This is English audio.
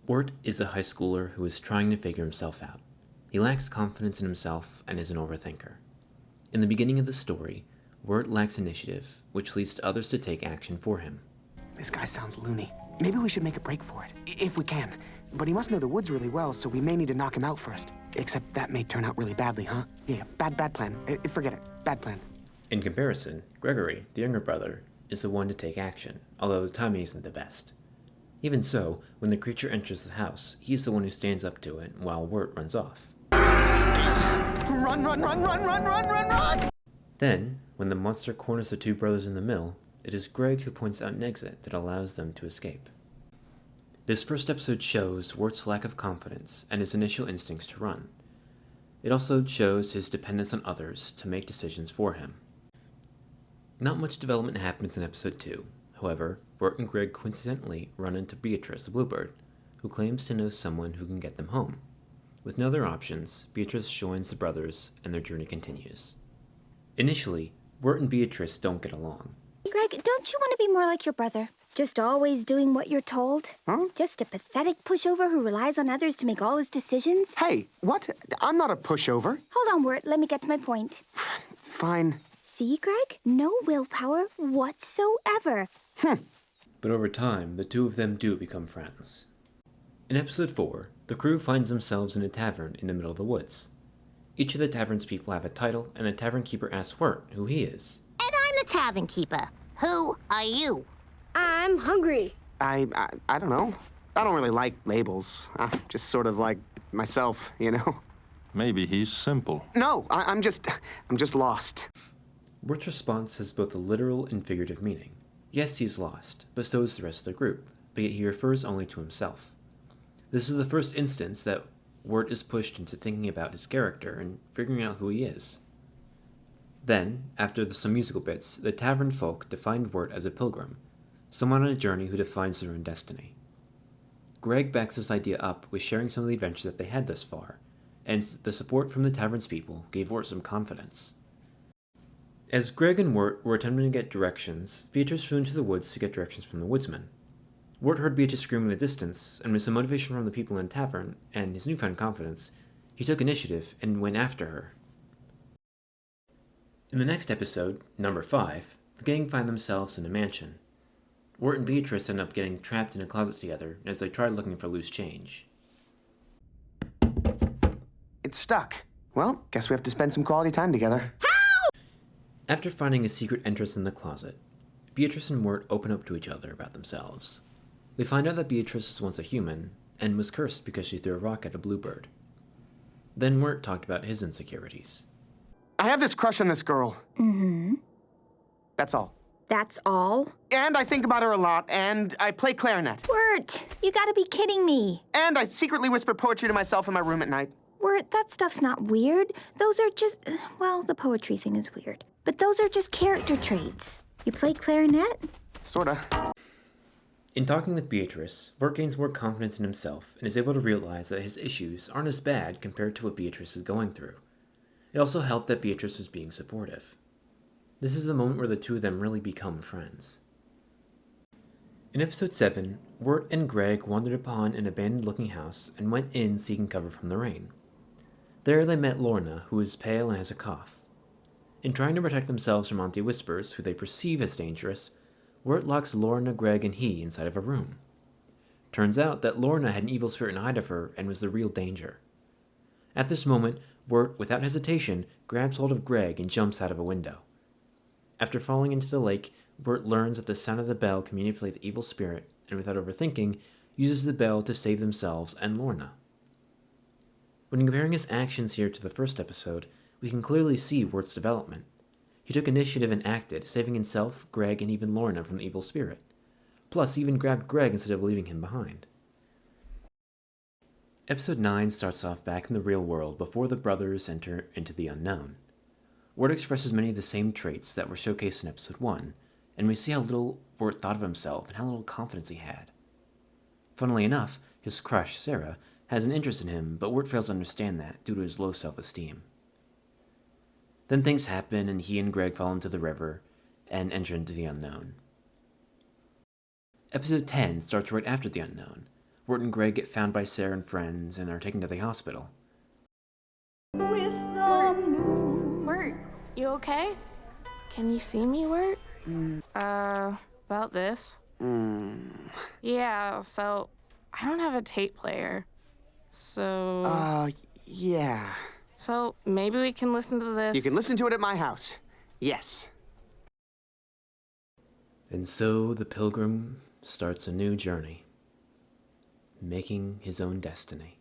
Wirt is a high schooler who is trying to figure himself out. He lacks confidence in himself and is an overthinker. In the beginning of the story, Wirt lacks initiative, which leads to others to take action for him. This guy sounds loony. Maybe we should make a break for it, if we can. But he must know the woods really well, so we may need to knock him out first. Except that may turn out really badly, huh? Yeah, bad plan. Forget it. Bad plan. In comparison, Gregory, the younger brother, is the one to take action, although his timing isn't the best. Even so, when the creature enters the house, he's the one who stands up to it, while Wirt runs off. Run! Then, when the monster corners the two brothers in the mill, it is Greg who points out an exit that allows them to escape. This first episode shows Wirt's lack of confidence and his initial instincts to run. It also shows his dependence on others to make decisions for him. Not much development happens in episode 2. However, Wirt and Greg coincidentally run into Beatrice, the bluebird, who claims to know someone who can get them home. With no other options, Beatrice joins the brothers and their journey continues. Initially, Wirt and Beatrice don't get along. Greg, don't you want to be more like your brother? Just always doing what you're told? Huh? Just a pathetic pushover who relies on others to make all his decisions? Hey, what? I'm not a pushover. Hold on, Wirt. Let me get to my point. Fine. See, Greg? No willpower whatsoever. But over time, the two of them do become friends. In episode 4, the crew finds themselves in a tavern in the middle of the woods. Each of the tavern's people have a title, and the tavern keeper asks Wirt who he is. And I'm the tavern keeper. Who are you? I'm hungry. I don't know. I don't really like labels. I'm just sort of like myself, you know? Maybe he's simple. No, I'm just lost. Wirt's response has both a literal and figurative meaning. Yes, he's lost, but so is the rest of the group, but yet he refers only to himself. This is the first instance that Wirt is pushed into thinking about his character and figuring out who he is. Then, after some musical bits, the tavern folk defined Wirt as a pilgrim, someone on a journey who defines their own destiny. Greg backs this idea up with sharing some of the adventures that they had thus far, and the support from the tavern's people gave Wirt some confidence. As Greg and Wirt were attempting to get directions, Beatrice flew into the woods to get directions from the woodsman. Wirt heard Beatrice screaming in the distance, and with some motivation from the people in the tavern, and his newfound confidence, he took initiative and went after her. In the next episode, number 5, the gang find themselves in a mansion. Wirt and Beatrice end up getting trapped in a closet together as they try looking for loose change. It's stuck. Well, guess we have to spend some quality time together. After finding a secret entrance in the closet, Beatrice and Wirt open up to each other about themselves. They find out that Beatrice was once a human, and was cursed because she threw a rock at a bluebird. Then Wirt talked about his insecurities. I have this crush on this girl. Mm-hmm. That's all. That's all? And I think about her a lot, and I play clarinet. Wirt, you gotta be kidding me. And I secretly whisper poetry to myself in my room at night. Wirt, that stuff's not weird. Those are just, well, the poetry thing is weird. But those are just character traits. You play clarinet? Sorta. In talking with Beatrice, Wirt gains more confidence in himself and is able to realize that his issues aren't as bad compared to what Beatrice is going through. It also helped that Beatrice was being supportive. This is the moment where the two of them really become friends. In episode 7, Wirt and Greg wandered upon an abandoned-looking house and went in seeking cover from the rain. There they met Lorna, who is pale and has a cough. In trying to protect themselves from Auntie Whispers, who they perceive as dangerous, Wirt locks Lorna, Greg, and he inside of a room. Turns out that Lorna had an evil spirit inside of her and was the real danger. At this moment, Wirt, without hesitation, grabs hold of Greg and jumps out of a window. After falling into the lake, Wirt learns that the sound of the bell can manipulate the evil spirit, and without overthinking, uses the bell to save themselves and Lorna. When comparing his actions here to the first episode, we can clearly see Wirt's development. He took initiative and acted, saving himself, Greg, and even Lorna from the evil spirit. Plus, he even grabbed Greg instead of leaving him behind. Episode 9 starts off back in the real world before the brothers enter into the unknown. Wirt expresses many of the same traits that were showcased in episode 1, and we see how little Wirt thought of himself and how little confidence he had. Funnily enough, his crush, Sarah, has an interest in him, but Wirt fails to understand that due to his low self-esteem. Then things happen, and he and Greg fall into the river and enter into the unknown. Episode 10 starts right after the unknown, Wirt and Greg get found by Sarah and friends and are taken to the hospital. Wirt, you okay? Can you see me, Wirt? About this? Yeah, so I don't have a tape player. So... yeah. So maybe we can listen to this... You can listen to it at my house. Yes. And so the pilgrim starts a new journey, making his own destiny.